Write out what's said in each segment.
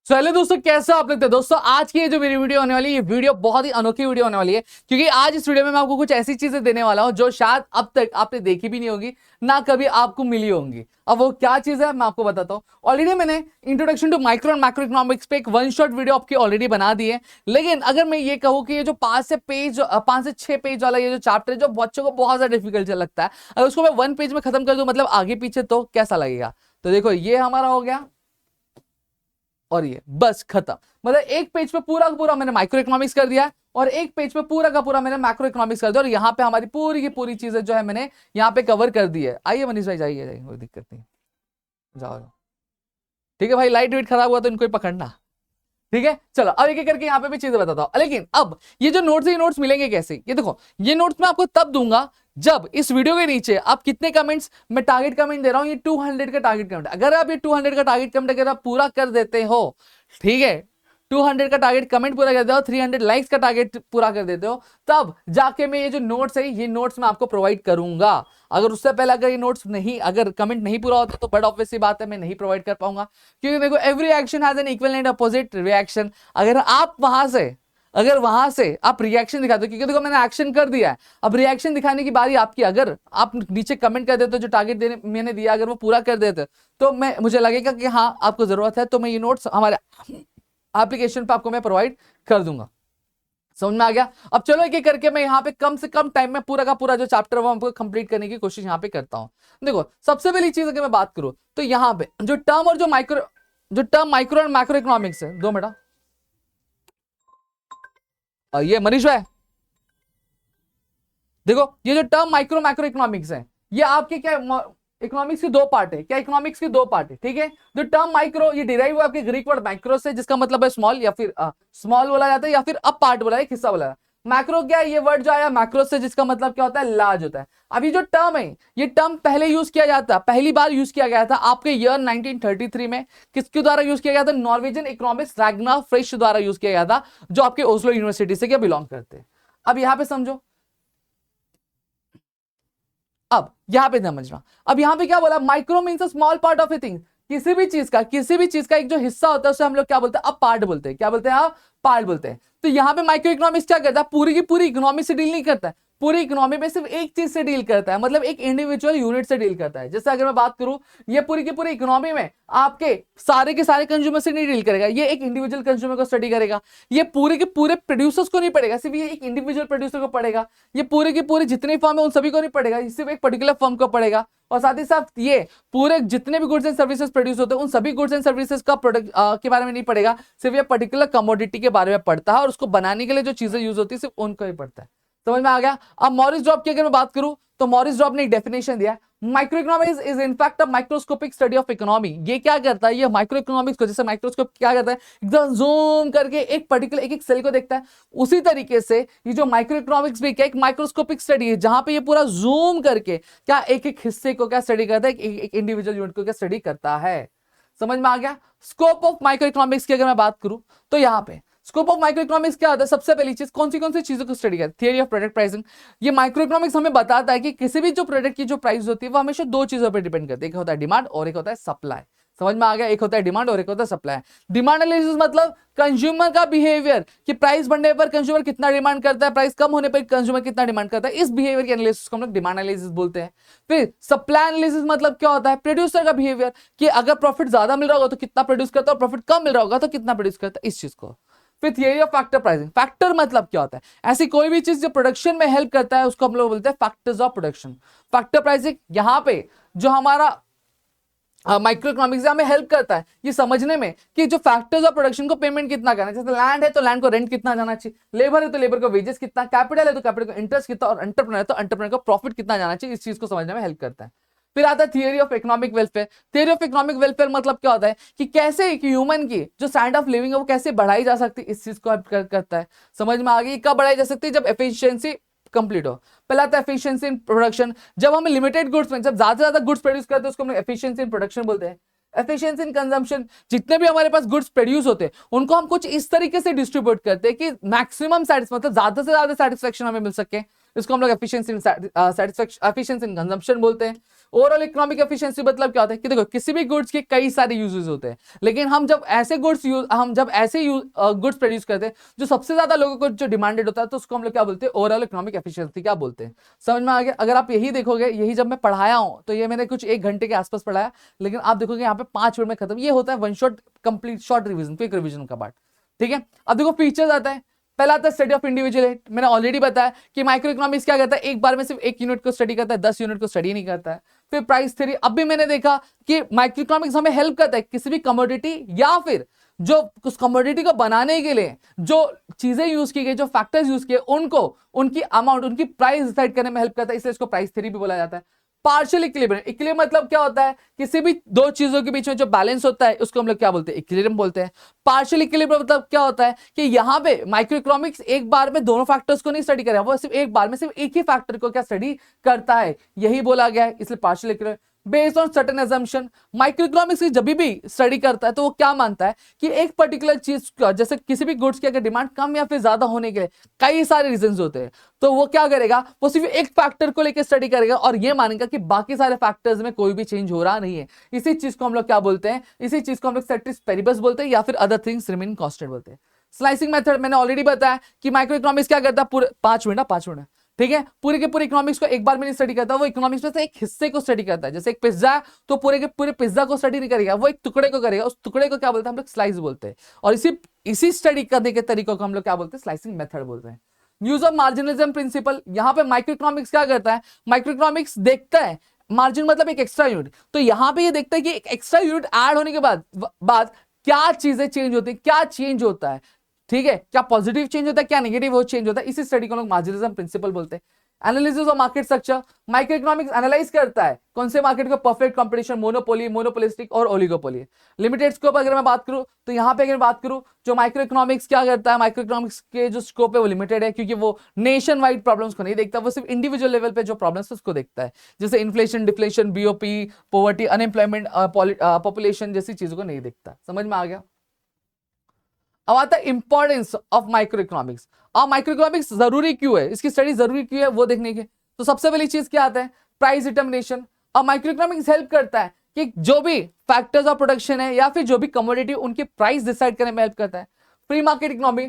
चलिए दोस्तों, कैसा आप लगता है दोस्तों। आज की ये जो मेरी वीडियो होने वाली है, ये वीडियो बहुत ही अनोखी वीडियो होने वाली है, क्योंकि आज इस वीडियो में मैं आपको कुछ ऐसी चीजें देने वाला हूं जो शायद अब तक आपने देखी भी नहीं होगी, ना कभी आपको मिली होंगी। अब वो क्या चीज है मैं आपको बताता हूं। ऑलरेडी मैंने introduction to micro and macro economics पे एक वन शॉट वीडियो आपकी ऑलरेडी बना दी है। लेकिन अगर मैं ये कहूँ कि ये जो 5 से 6 पेज वाला ये जो चैप्टर है, जो बच्चों को बहुत ज्यादा डिफिकल्ट लगता है, अगर उसको मैं 1 पेज में खत्म कर दूं, मतलब आगे पीछे, तो कैसा लगेगा। तो देखो, ये हमारा हो गया और ये बस खत्म। मतलब एक पेज पे पूरा का पूरा मैंने माइक्रो इकोनॉमिक्स कर दिया और एक पेज पे पूरा का पूरा मैंने मैक्रो इकोनॉमिक्स कर दिया, और यहाँ पे हमारी पूरी की पूरी चीजें जो है मैंने यहाँ पे कवर कर दी है। आइए मनीष भाई, जाइए जाइए, कोई दिक्कत नहीं, जाओ। ठीक है भाई, लाइट वेट खराब हुआ तो इनको ही पकड़ना। ठीक है, चलो अब एक एक करके यहाँ पे भी चीजें बताता हूँ। लेकिन अब ये जो नोट्स है, ये नोट्स मिलेंगे कैसे, ये देखो, ये नोट्स मैं आपको तब दूंगा जब इस वीडियो के नीचे आप कितने कमेंट्स, मैं टारगेट कमेंट दे रहा हूं, ये 200 का टारगेट कमेंट। अगर आप ये 200 का टारगेट कमेंट अगर आप पूरा कर देते हो, ठीक है, 200 का टारगेट कमेंट पूरा कर देते हो, 300 लाइक्स का टारगेट पूरा कर देते हो, तब जाके मैं ये जो नोट्स है, ये नोट्स मैं आपको प्रोवाइड करूंगा। अगर उससे पहले अगर ये नोट्स नहीं, अगर कमेंट नहीं पूरा होता, तो बट ऑब्वियसली बात है, मैं नहीं प्रोवाइड कर पाऊंगा। क्योंकि देखो, every action has an equal and opposite reaction. अगर वहां से आप रिएक्शन दिखाते हो, क्योंकि देखो मैंने एक्शन कर दिया है, अब रिएक्शन दिखाने की बारी आपकी। अगर आप नीचे कमेंट कर देते हो, जो टारगेट मैंने दिया, अगर वो पूरा कर देते, तो मुझे लगेगा कि हाँ आपको जरूरत है, तो मैं ये नोट्स हमारे एप्लीकेशन पे आपको मैं प्रोवाइड कर दूंगा। समझ में आ गया। अब चलो एक एक करके मैं यहाँ पे कम से कम टाइम में पूरा का पूरा जो चैप्टर है वो हमको कंप्लीट करने की कोशिश यहाँ पे करता हूँ। देखो, सबसे पहली चीज अगर मैं बात करूं, तो यहाँ पे जो टर्म और जो माइक्रो एंड मैक्रो इकोनॉमिक्स है, 2 मिनट, ये मनीष भाई देखो, ये जो टर्म माइक्रो मैक्रो इकोनॉमिक्स है, ये आपके क्या, इकोनॉमिक्स की 2 पार्ट है। क्या, इकोनॉमिक्स की 2 पार्ट है, ठीक है। जो टर्म माइक्रो, ये डिराइव हुआ आपके ग्रीक वर्ड माइक्रो से, जिसका मतलब है स्मॉल, या फिर स्मॉल बोला जाता है, या फिर अप पार्ट बोला है, हिस्सा बोला है। मैक्रो क्या है, ये वर्ड जो आया मैक्रो से, जिसका मतलब क्या होता है, लार्ज होता है। अभी जो टर्म है, ये टर्म पहले यूज किया जाता, पहली बार यूज किया गया था आपके ईयर 1933 में। किसके द्वारा यूज किया गया था, नॉर्वेजियन इकोनॉमिक्स रैग्नार फ्रिश द्वारा यूज किया गया था, जो आपके ओस्लो यूनिवर्सिटी से क्या बिलोंग करते हैं। अब यहां पे समझो, अब यहां पे समझना। अब यहां पे क्या बोला, micro means a small part of a thing. किसी भी चीज का एक जो हिस्सा होता है, उसे हम लोग क्या बोलते हैं, अब पार्ट बोलते हैं। क्या बोलते हैं, अब पार्ट बोलते हैं। तो यहां पे माइक्रो इकोनॉमिक्स क्या करता है, पूरी की पूरी इकोनॉमी से डील नहीं करता है, पूरी इकोनॉमी में सिर्फ एक चीज से डील करता है, मतलब एक इंडिविजुअल यूनिट से डील करता है। जैसे अगर मैं बात करूं, ये पूरी की पूरी इकोनॉमी में आपके सारे के सारे कंज्यूमर से नहीं डील करेगा, ये एक इंडिविजुअल कंज्यूमर को स्टडी करेगा। ये पूरे के पूरे प्रोड्यूसर्स को नहीं पड़ेगा, सिर्फ ये एक इंडिविजुअल प्रोड्यूसर को पड़ेगा। ये पूरे के पूरे जितने फर्म है उन सभी को नहीं पड़ेगा, सिर्फ एक पर्टिकुलर फर्म को पड़ेगा। और साथ ही साथ ये पूरे जितने भी गुड्स एंड सर्विसेज प्रोड्यूस होते हैं, उन सभी गुड्स एंड सर्विसेज का प्रोडक्ट के बारे में नहीं पड़ेगा, सिर्फ ये पर्टिकुलर कमोडिटी के बारे में पढ़ता है, और उसको बनाने के लिए जो चीजें यूज होती है सिर्फ उनको ही पड़ता है। समझ में आ गया। अब मॉरिस ड्रॉप की अगर मैं बात करूं, तो मॉरिस ड्रॉप ने एक डेफिनेशन दिया, micro economics is in fact a microscopic study of economy. ये क्या करता है, ये माइक्रो इकोनॉमिक्स को, जैसे माइक्रोस्कोप क्या करता है, एकदम जूम करके एक पर्टिकुलर एक सेल को देखता है, उसी तरीके से ये जो माइक्रो इकोनॉमिक्स भी क्या एक माइक्रोस्कोपिक स्टडी है, जहां पे ये पूरा जूम करके क्या एक एक हिस्से को क्या स्टडी करता है, एक इंडिविजुअल यूनिट को क्या स्टडी करता है। समझ में आ गया। स्कोप ऑफ माइक्रो इकोनॉमिक्स की अगर मैं बात करूं, तो यहां पे स्कोप ऑफ माइक्रो इकोनॉमिक्स क्या होता है, सबसे पहली चीज कौन सी चीजों को स्टडी करता है, थियरी ऑफ प्रोडक्ट प्राइसिंग। ये माइक्रो इकोनॉमिक्स हमें बताता है कि किसी भी जो प्रोडक्ट की जो प्राइस होती है, वो हमेशा 2 चीजों पर डिपेंड करती है, एक होता है डिमांड और एक होता है सप्लाई। समझ में आ गया। एक होता है डिमांड और एक होता है सप्लाई। डिमांड एनालिसिस मतलब कंज्यूमर का बिहेवियर, कि प्राइस बढ़ने पर कंज्यूमर कितना डिमांड करता है, प्राइस कम होने पर कंज्यूमर कितना डिमांड करता है, इस बिहेवियर के एनालिसिस को हम लोग डिमांड एनालिसिस बोलते हैं। फिर सप्लाई एनालिसिस मतलब क्या होता है, प्रोड्यूसर का बिहेवियर, कि अगर प्रॉफिट ज्यादा मिल रहा होगा तो कितना प्रोड्यूस करता है, और प्रॉफिट कम मिल रहा होगा तो कितना प्रोड्यूस करता है, इस चीज को। फिर theory of factor pricing. Factor मतलब क्या होता है, ऐसी कोई भी चीज जो प्रोडक्शन में हेल्प करता है, उसको हम लोग बोलते हैं factors of production. Factor pricing यहाँ पे जो हमारा माइक्रो इकोनॉमिक्स हमें हेल्प करता है ये समझने में कि जो फैक्टर्स ऑफ प्रोडक्शन को पेमेंट कितना करना है। जैसे लैंड है तो लैंड को रेंट कितना जाना चाहिए, लेबर है तो लेबर को वेजेस कितना, कैपिटल है तो कैपिटल को इंटरेस्ट कितना, और एंटरप्रेन्योर है तो एंटरप्रेन्योर को प्रॉफिट कितना जाना चाहिए, इस चीज को समझने में हेल्प करता है। फिर आता है theory of economic welfare. Theory of economic welfare मतलब क्या होता है, कि कैसे एक ह्यूमन की जो स्टैंडर्ड ऑफ लिविंग है वो कैसे बढ़ाई जा सकती है, इस चीज को हेल्प करता है। समझ में आ गई। कब बढ़ाई जा सकती है, जब एफिशिएंसी कंप्लीट हो। पहला आता है एफिशिएंसी इन प्रोडक्शन, जब हम लिमिटेड गुड्स में जब ज्यादा से ज्यादा गुड्स प्रोड्यूस करते हैं उसको हम एफिशिएंसी इन प्रोडक्शन बोलते हैं। एफिशिएंसी इन कंजम्पशन, जितने भी हमारे पास गुड्स प्रोड्यूस होते हैं उनको हम कुछ इस तरीके से डिस्ट्रीब्यूट करते हैं कि मैक्सिमम मतलब ज्यादा से ज्यादा सेटिस्फेक्शन हमें मिल सके, इसको हम लोग एफिशिएंसी इन कंजम्पशन बोलते हैं। ओवरऑल इकोनॉमिक एफिशिएंसी मतलब क्या होता है कि देखो किसी भी गुड्स के कई सारे यूजेस होते हैं, लेकिन हम जब ऐसे गुड्स प्रोड्यूस करते हैं जो सबसे ज्यादा लोगों को जो डिमांडेड होता है, तो उसको हम लोग क्या बोलते हैं, ओवरऑल इकोनॉमिक एफिशिएंसी क्या बोलते हैं। समझ में आ गया। अगर आप यही देखोगे, यही जब मैं पढ़ाया हूं तो ये मैंने कुछ 1 घंटे के आसपास पढ़ाया, लेकिन आप देखोगे यहाँ पे 5 मिनट में खत्म। ये होता है one shot complete short revision, quick revision का पार्ट। ठीक है, अब देखो फीचर्स आता है। पहला आता है स्टडी ऑफ इंडिविजुअल हेड। मैंने ऑलरेडी बताया कि माइक्रो इकोनॉमिक्स क्या करता है, एक बार में सिर्फ 1 यूनिट को स्टडी करता है, 10 यूनिट को स्टडी नहीं करता है। फिर प्राइस थ्योरी, अब भी मैंने देखा कि माइक्रो इकोनॉमिक्स हमें हेल्प करता है किसी भी कमोडिटी या फिर जो उस कमोडिटी को बनाने के लिए जो चीजें यूज की गई, जो फैक्टर्स यूज किए, उनको उनकी अमाउंट, उनकी प्राइस डिसाइड करने में हेल्प करता है, इसलिए इसको प्राइस थ्योरी भी बोला जाता है। पार्शियल इक्विलिब्रियम, इक्विलिब्रियम मतलब क्या होता है, किसी भी दो चीजों के बीच में जो बैलेंस होता है उसको हम लोग क्या बोलते हैं, इक्विलिब्रियम बोलते हैं। पार्शियल इक्विलिब्रियम मतलब क्या होता है कि यहाँ पे माइक्रो इकोनॉमिक्स एक बार में दोनों फैक्टर्स को नहीं स्टडी करेगा, वो सिर्फ एक बार में सिर्फ एक ही फैक्टर को क्या स्टडी करता है, यही बोला गया है, इसलिए partial equilibrium. Based on certain assumption, micro economics जब भी स्टडी करता है तो वो क्या मानता है कि एक पर्टिकुलर चीज का, जैसे किसी भी गुड्स की अगर डिमांड कम या फिर ज्यादा होने के लिए कई सारे रीजंस होते हैं, तो वो क्या करेगा, वो सिर्फ एक फैक्टर को लेकर स्टडी करेगा और ये मानेगा कि बाकी सारे फैक्टर्स में कोई भी चेंज हो रहा नहीं है। इसी चीज को हम लोग क्या बोलते हैं, इसी चीज को हम लोग सेट्रिस पेरिबस बोलते हैं या फिर अदर थिंग्स रिमेन कांस्टेंट बोलते हैं। स्लाइसिंग मेथड मैंने ऑलरेडी बताया कि माइक्रो इकोनॉमिक्स क्या करता है, पूरे 5 मिनट, ठीक है, पूरे के पूरे इकोनॉमिक्स को एक बार में नहीं स्टडी करता, वो इकोनॉमिक्स में से एक हिस्से को स्टडी करता है। जैसे एक पिज्जा है तो पूरे के पूरे पिज्जा को स्टडी नहीं करेगा, वो एक टुकड़े को करेगा, उस टुकड़े को क्या बोलते हैं हम लोग, स्लाइस बोलते हैं। और इसी स्टडी करने के तरीकों को हम लोग क्या बोलते हैं, स्लाइसिंग मेथड बोलते हैं। यूज ऑफ मार्जिनलिज्म प्रिंसिपल, यहाँ पे माइक्रो इकोनॉमिक्स क्या करता है, माइक्रो इकोनॉमिक्स देखता है मार्जिन मतलब एक एक्स्ट्रा यूनिट, तो यहाँ पे ये देखता है कि एक एक्स्ट्रा यूनिट ऐड होने के बाद क्या चीजें चेंज होती है, क्या चेंज होता है, ठीक है, क्या पॉजिटिव चेंज होता है, क्या नेगेटिव वो चेंज होता है। इसी स्टडी को लोग मार्जिनलिज्म प्रिंसिपल बोलते हैं। Analysis of market structure, micro economics analyse करता है कौन से मार्केट को, परफेक्ट कंपटीशन, मोनोपोली, मोनोपोलिस्टिक और ओलिगोपोली। लिमिटेड स्कोप अगर मैं बात करूं तो यहाँ पे अगर बात करूं जो माइक्रो इकोनॉमिक्स क्या करता है, माइक्रो इकोनॉमिक्स के जो स्कोप है वो लिमिटेड है, क्योंकि वो नेशन वाइड प्रॉब्लम्स को नहीं देखता, वो सिर्फ इंडिविजुअल लेवल पे जो प्रॉब्लम्स है उसको देखता है, जैसे inflation, deflation, BOP, poverty, unemployment, population जैसी चीजों को नहीं देखता। समझ में आ गया। अब आता है इंपॉर्टेंस ऑफ माइक्रो इकोनॉमिक्स। अब माइक्रो इकोनॉमिक्स जरूरी क्यों है, इसकी स्टडी जरूरी क्यों है वो देखने के, तो सबसे पहली चीज क्या आता है, प्राइस डिटर्मिनेशन। अब माइक्रो इकोनॉमिक्स हेल्प करता है कि जो भी फैक्टर्स ऑफ प्रोडक्शन है या फिर जो भी कमोडिटी, उनकी प्राइस डिसाइड करने में हेल्प करता है। Free market economy,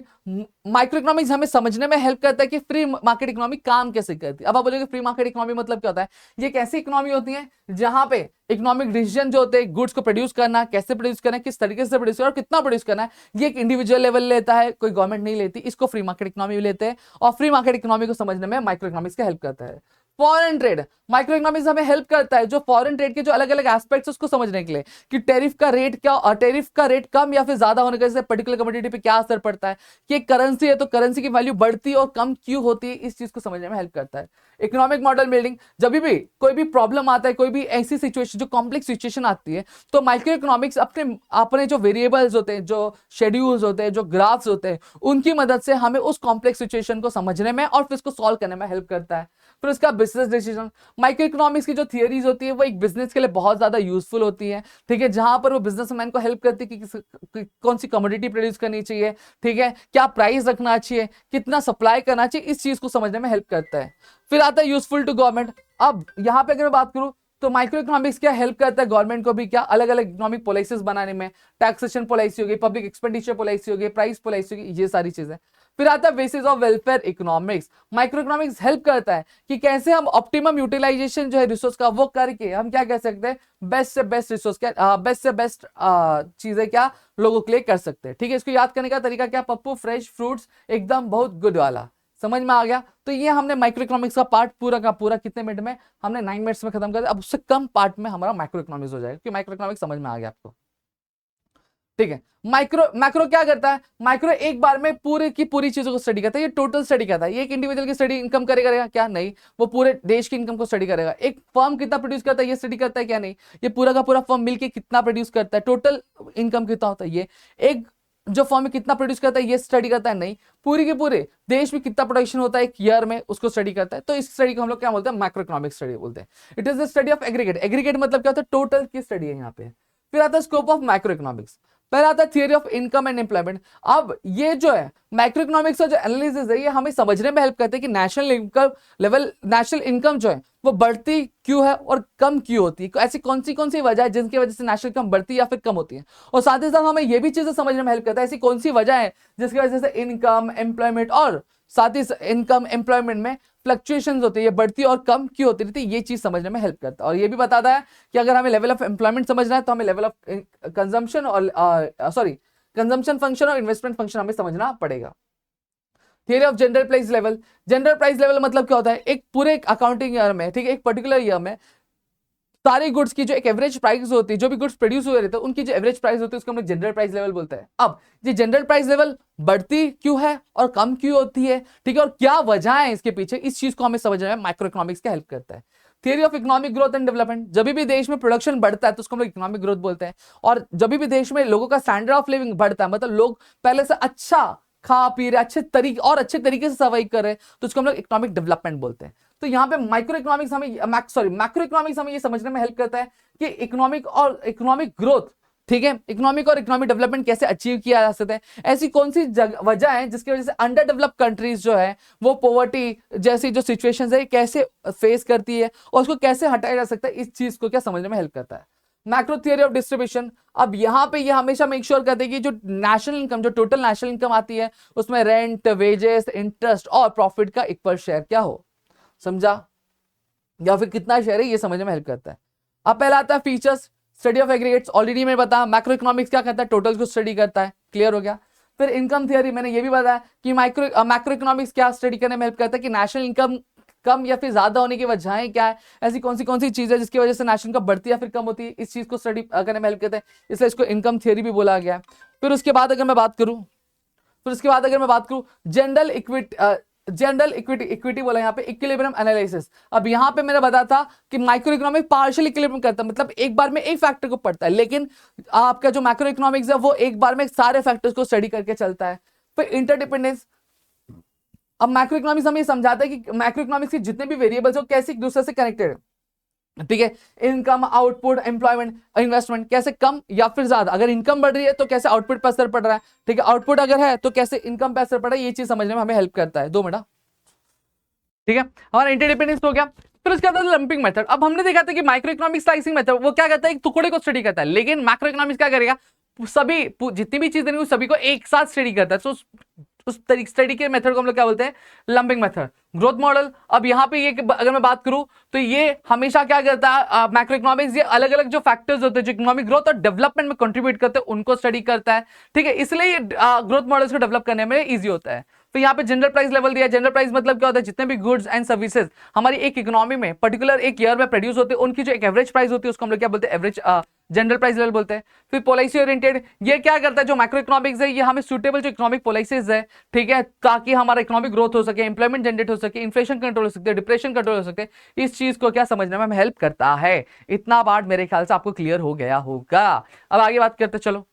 micro economics हमें समझने में हेल्प करता है कि फ्री मार्केट इकोनॉमी काम कैसे करती है। अब आप बोलोगे फ्री मार्केट इकोनॉमी मतलब क्या होता है, ये एक ऐसी इकोनॉमी होती है जहां पे इकोनॉमिक डिसीजन जो होते हैं, गुड्स को प्रोड्यूस करना, कैसे प्रोड्यूस करना है, किस तरीके से प्रोड्यूस करना और कितना प्रोड्यूस करना है, ये एक इंडिविजुअल लेवल लेता है, कोई गवर्नमेंट नहीं लेती, इसको फ्री मार्केट इकोनॉमी लेते हैं। और फ्री मार्केट इकोनॉमी को समझने में माइक्रो इकोनॉमिक्स का हेल्प करता है। फॉरेन ट्रेड, माइक्रो इकोनॉमिक्स हमें हेल्प करता है जो फॉरेन ट्रेड के जो अलग अलग एस्पेक्ट्स उसको समझने के लिए, कि टैरिफ का रेट क्या, और टैरिफ का रेट कम या फिर ज्यादा होने का पर्टिकुलर कमोडिटी पे क्या असर पड़ता है, कि करेंसी है तो करेंसी की वैल्यू बढ़ती और कम क्यों होती है, इस चीज को समझने में हेल्प करता है। इकोनॉमिक मॉडल बिल्डिंग, जब भी कोई भी प्रॉब्लम आता है, कोई भी ऐसी सिचुएशन जो कॉम्प्लेक्स सिचुएशन आती है, तो माइक्रो इकोनॉमिक्स अपने जो वेरिएबल्स होते हैं, जो शेड्यूल्स होते हैं, जो ग्राफ्स होते हैं, उनकी मदद से हमें उस कॉम्प्लेक्स सिचुएशन को समझने में और फिर उसको सॉल्व करने में हेल्प करता है। फिर उसका बिजनेस डिसीजन, माइक्रो इकोनॉमिक्स की जो थियरीज होती है वो एक बिजनेस के लिए बहुत ज्यादा यूजफुल होती है, ठीक है, जहां पर वो बिजनेसमैन को हेल्प करती है कि कौन सी कमोडिटी प्रोड्यूस करनी चाहिए, ठीक है, क्या प्राइस रखना चाहिए, कितना सप्लाई करना चाहिए, इस चीज को समझने में हेल्प करता है। फिर आता है यूजफुल टू गवर्नमेंट। अब यहां पे अगर मैं बात करूं तो माइक्रो इकोनॉमिक्स क्या हेल्प करता है गवर्नमेंट को भी, क्या अलग अलग इकोनॉमिक पॉलिसीज बनाने में, टैक्सेशन पॉलिसी होगी, पब्लिक एक्सपेंडिचर पॉलिसी होगी, प्राइस पॉलिसी होगी, ये सारी चीजें। फिर आता है basis of welfare economics. Micro economics help करता है कि कैसे हम ऑप्टिमम यूटिलाइजेशन जो है रिसोर्स का वो करके हम क्या कह सकते हैं, बेस्ट से बेस्ट रिसोर्स क्या, बेस्ट से बेस्ट चीजें क्या लोगों के लिए कर सकते हैं, ठीक है। इसको याद करने का तरीका क्या, पप्पू फ्रेश फ्रूट्स एकदम बहुत गुड वाला, समझ में आ गया। तो ये हमने माइक्रो इकोनॉमिक्स का पार्ट पूरा का पूरा कितने मिनट में, हमने 9 मिनट्स में खत्म कर दिया। अब उससे कम पार्ट में हमारा माइक्रो इकोनॉमिक्स हो जाएगा, क्योंकि माइक्रो इकोनॉमिक्स समझ में आ गया आपको, ठीक है। मैक्रो क्या करता है, माइक्रो एक बार में पूरे की पूरी चीजों को स्टडी करता है, ये टोटल स्टडी करता है, ये एक इंडिविजुअल की स्टडी इनकम करेगा क्या, नहीं, वो पूरे देश की इनकम को स्टडी करेगा। एक फर्म कितना प्रोड्यूस करता है ये स्टडी करता है क्या, नहीं, ये पूरा का पूरा फर्म मिलके कितना प्रोड्यूस करता है, टोटल इनकम कितना होता है, ये एक जो फर्म में कितना प्रोड्यूस करता है ये स्टडी करता है, नहीं, पूरी के पूरे देश में कितना प्रोडक्शन होता है एक ईयर में उसको स्टडी करता है। तो इस स्टडी को हम लोग क्या बोलते हैं, मैक्रो इकोनॉमिक स्टडी बोलते हैं। It is the study of aggregate. Aggregate मतलब क्या होता है, टोटल की स्टडी है यहाँ पे। फिर आता है स्कोप ऑफ माइक्रो इकोनॉमिक्स। पहला आता है theory of income and employment. अब ये जो है मैक्रो इकोनॉमिक्स का जो एनालिसिस है ये हमें समझने में हेल्प करते हैं कि नेशनल इनकम जो है वो बढ़ती क्यों है और कम क्यों होती है, ऐसी कौन सी वजह है जिनकी वजह से नेशनल इनकम बढ़ती है या फिर कम होती है। और साथ ही साथ हमें ये भी चीजें समझने में हेल्प करता है ऐसी कौन सी वजह है जिसकी वजह से इनकम एम्प्लॉयमेंट और साथ ही इनकम एम्प्लॉयमेंट में फ्लक्चुएशंस होती है, ये बढ़ती और कम क्यों होती रहती है, ये चीज समझने में हेल्प करता है। और ये भी बताता है कि अगर हमें लेवल ऑफ एम्प्लॉयमेंट समझना है तो हमें लेवल ऑफ कंजम्पशन और कंजम्पशन फंक्शन और इन्वेस्टमेंट फंक्शन हमें समझना पड़ेगा। Theory of general price level मतलब क्या होता है, एक पूरे अकाउंटिंग ईयर में, ठीक है, एक पर्टिकुलर ईयर में सारे गुड्स की जो एक एवरेज प्राइस होती है, जो भी गुड्स प्रोड्यूस हुए रहते हैं उनकी जो एवरेज प्राइस होती है उसको हम लोग जनरल प्राइस लेवल बोलते हैं। अब ये जनरल प्राइस लेवल बढ़ती क्यों है और कम क्यों होती है, ठीक है, और क्या वजह है इसके पीछे, इस चीज को हमें समझने में माइक्रो इकोनॉमिक्स का हेल्प करता है। Theory of economic growth and development, जब भी देश में प्रोडक्शन बढ़ता है तो उसको हम लोग इकोनॉमिक ग्रोथ बोलते हैं, और जब भी देश में लोगों का स्टैंडर्ड ऑफ लिविंग बढ़ता है, मतलब लोग पहले से अच्छा खा पी रहे, अच्छे तरीके से सर्वाइव कर रहे हैं, तो उसको हम लोग इकोनॉमिक डेवलपमेंट बोलते हैं। तो यहाँ पे मैक्रो इकोनॉमिक्स हमें ये समझने में हेल्प करता है कि इकोनॉमिक ग्रोथ, ठीक है, इकोनॉमिक और इकोनॉमिक डेवलपमेंट कैसे अचीव किया जा सकता है, ऐसी कौन सी वजह है जिसकी वजह से अंडर डेवलप्ड कंट्रीज जो है वो पॉवर्टी जैसी जो सिचुएशंस है कैसे फेस करती है और उसको कैसे हटाया जा सकता है, इस चीज को क्या समझने में हेल्प करता है। मैक्रो थियरी ऑफ डिस्ट्रीब्यूशन, अब यहाँ पे ये हमेशा मेक श्योर करते हैं कि जो नेशनल इनकम, जो टोटल नेशनल इनकम आती है उसमें रेंट, वेजेस, इंटरेस्ट और प्रॉफिट का इक्वल शेयर क्या हो, समझा, या फिर कितना शेयर है, ये समझने में हेल्प करता है। अब पहला आता है features, study of aggregates, already मैं बताया मैक्रो इकोनॉमिक्स क्या करता है, टोटल्स को स्टडी करता है, क्लियर हो गया। फिर इनकम थियरी, मैंने ये भी बताया कि मैक्रो इकोनॉमिक्स क्या स्टडी करने में हेल्प करता है कि नेशनल इनकम कम या फिर ज्यादा होने की वजहें क्या है, ऐसी कौन सी चीज है जिसकी वजह से नेशनल इनकम बढ़ती है या फिर कम होती है, इस चीज को स्टडी करने में हेल्प करता है, इसलिए इसको इनकम थियरी भी बोला गया है। फिर उसके बाद अगर मैं बात करूं जनरल इक्विटी बोला यहाँ पे, इक्विलिब्रियम एनालिसिस। अब यहाँ पे मैंने बताया था कि माइक्रो इकोनॉमिक पार्शियल इक्विलिब्रियम करता है, मतलब एक बार में एक फैक्टर को पढ़ता है, लेकिन आपका जो मैक्रो इकोनॉमिक्स है वो एक बार में सारे फैक्टर्स को स्टडी करके चलता है। फिर इंटरडिपेंडेंस, अब मैक्रो इकोनॉमिक्स हमें समझाता है कि मैक्रो इकोनॉमिक्स के जितने भी वेरिएबल्स हो कैसे एक दूसरे से कनेक्टेड है, ठीक है, इनकम, आउटपुट, एम्प्लॉयमेंट, इन्वेस्टमेंट, कैसे कम या फिर ज्यादा, अगर इनकम बढ़ रही है तो कैसे आउटपुट पर असर पड़ रहा है, ठीक है, आउटपुट अगर है तो कैसे इनकम पर असर पड़ रहा है, ये चीज समझने में हमें हेल्प करता है। 2 मिनट, ठीक है, हमारा इंटरडिपेंडेंस हो गया। फिर उसके बाद लंपिंग मेथड, अब हमने देखा था कि माइक्रो इकोनॉमिक्स स्लाइसिंग मेथड वो क्या करता है, एक टुकड़े को स्टडी करता है, लेकिन मैक्रो इकोनॉमिक्स क्या करेगा, सभी जितनी भी चीजें हैं सभी को एक साथ स्टडी करता है। तो उस स्टडी के मेथड को हम लोग क्या बोलते हैं, लंपिंग मेथड। ग्रोथ मॉडल, अब यहाँ पे ये अगर मैं बात करूं तो ये हमेशा क्या करता है, मैक्रो इकोनॉमिक्स ये अलग अलग जो फैक्टर्स होते हैं जो इकोनॉमिक ग्रोथ और डेवलपमेंट में कंट्रीब्यूट करते हैं उनको स्टडी करता है, ठीक है, इसलिए ग्रोथ मॉडल्स को डेवलप करने में ईजी होता है। तो यहाँ पे जनरल प्राइस लेवल दिया, जनरल प्राइस मतलब क्या होता है, जितने भी गुड्स एंड सर्विसेज हमारी एक इकोनॉमी में पर्टिकुलर एक ईयर में प्रोड्यूस होते हैं उनकी जो एक एवरेज प्राइस होती है उसको हम लोग क्या बोलते हैं, एवरेज जनरल प्राइस लेवल बोलते हैं। फिर पॉलिसी ओरिएंटेड, ये क्या करता है, जो मैक्रो इकोनॉमिक्स है ये हमें सुटेबल जो इकोनॉमिक पॉलिसीज है, ठीक है, ताकि हमारा इकोनॉमिक ग्रोथ हो सके, एम्प्लॉयमेंट जनरेट हो सके, इन्फ्लेशन कंट्रोल हो सकते हैं, डिप्रेशन कंट्रोल हो सकते हैं, इस चीज को क्या समझने में हमें हेल्प करता है। इतना पार्ट मेरे ख्याल से आपको क्लियर हो गया होगा। अब आगे बात करते चलो।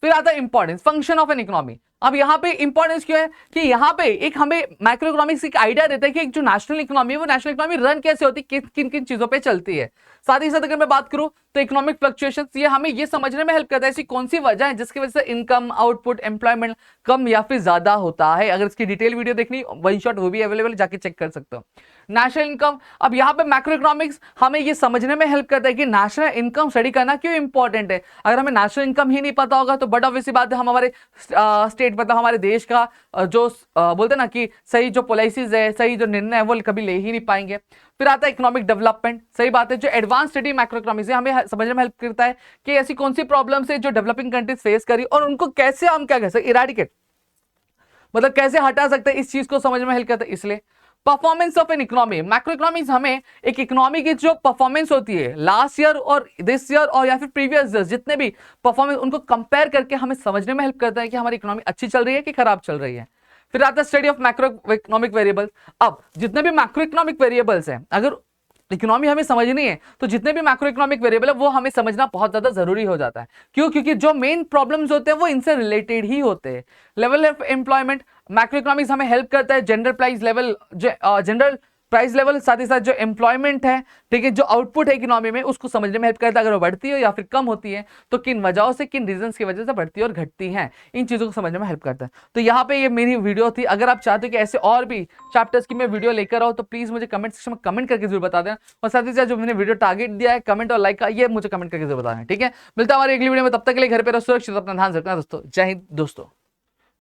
फिर आता है importance, function of an economy. अब यहाँ पे इंपॉर्टेंस क्यों है कि यहाँ पे एक हमें माइक्रो इकोनॉमिक्स एक आइडिया देता है कि एक जो नेशनल इकोनॉमी है वो नेशनल इकोनॉमी रन कैसे होती है, किन किन चीजों पे चलती है। साथ ही साथ अगर मैं बात करूं तो इकोनॉमिक फ्लक्चुएशंस ये हमें ये समझने में हेल्प करता है ऐसी कौन सी वजह है जिसकी वजह से इनकम, आउटपुट, एम्प्लॉयमेंट कम या फिर ज्यादा होता है। अगर इसकी डिटेल वीडियो देखनी वन शॉट वो भी अवेलेबल, जाके चेक कर सकते हो। नेशनल इनकम, अब यहाँ पे मैक्रो इकोनॉमिक्स हमें ये समझने में हेल्प करता है कि नेशनल इनकम स्टडी करना क्यों इंपॉर्टेंट है। अगर हमें नेशनल इनकम ही नहीं पता होगा तो बट ऑब्वियसली बात है हम हमारे स्टेट मतलब हमारे देश का जो बोलते हैं ना कि सही जो पॉलिसीज है, सही जो निर्णय है वो कभी ले ही नहीं पाएंगे। फिर आता है इकोनॉमिक डेवलपमेंट, सही बात है, जो एडवांस स्टडी मैक्रो इकोनॉमिक्स है हमें समझने में हेल्प करता है कि ऐसी कौन सी प्रॉब्लम्स है जो डेवलपिंग कंट्रीज फेस करी और उनको कैसे हम क्या कह सकते, इरेडिकेट मतलब कैसे हटा सकते हैं, इस चीज को समझ में हेल्प करता है। इसलिए performance of an economy, macro economics हमें एक इकोनॉमी की जो परफॉर्मेंस होती है लास्ट ईयर और दिस ईयर और या फिर प्रीवियस ईयर जितने भी परफॉर्मेंस उनको कंपेयर करके हमें समझने में हेल्प करता है कि हमारी इकोनॉमी अच्छी चल रही है कि खराब चल रही है। फिर आता है study of macro economic variables. अब जितने भी मैक्रो इकोनॉमिक वेरिएबल्स हैं, अगर इकोनॉमी हमें समझनी है तो जितने भी मैक्रो इकोनॉमिक वेरिएबल है वो हमें समझना बहुत ज्यादा जरूरी हो जाता है। क्यों? क्योंकि जो मेन प्रॉब्लम्स होते हैं वो इनसे रिलेटेड ही होते हैं। Level of employment, macro economics हमें हेल्प करता है general price level, general price level, साथ ही साथ जो एम्प्लॉयमेंट है, ठीक है, जो आउटपुट है इकोनॉमी में, उसको समझने में हेल्प करता है। अगर वो बढ़ती है या फिर कम होती है तो किन वजहों से, किन रीजंस की वजह से बढ़ती है और घटती है, इन चीजों को समझने में हेल्प करता है। तो यहाँ पे ये मेरी वीडियो थी। अगर आप चाहते हो कि ऐसे और भी चैप्टर्स की मैं वीडियो लेकर आओ तो प्लीज मुझे कमेंट सेक्शन में कमेंट करके जरूर बता देना। और साथ ही साथ जो मैंने वीडियो टारगेट दिया है कमेंट और लाइक का, ये मुझे कमेंट करके जरूर बताना। ठीक है, मिलता है हमारी अगली वीडियो में, तब तक के लिए घर पे रहो सुरक्षित, अपना ध्यान रखना दोस्तों। जय हिंद दोस्तों।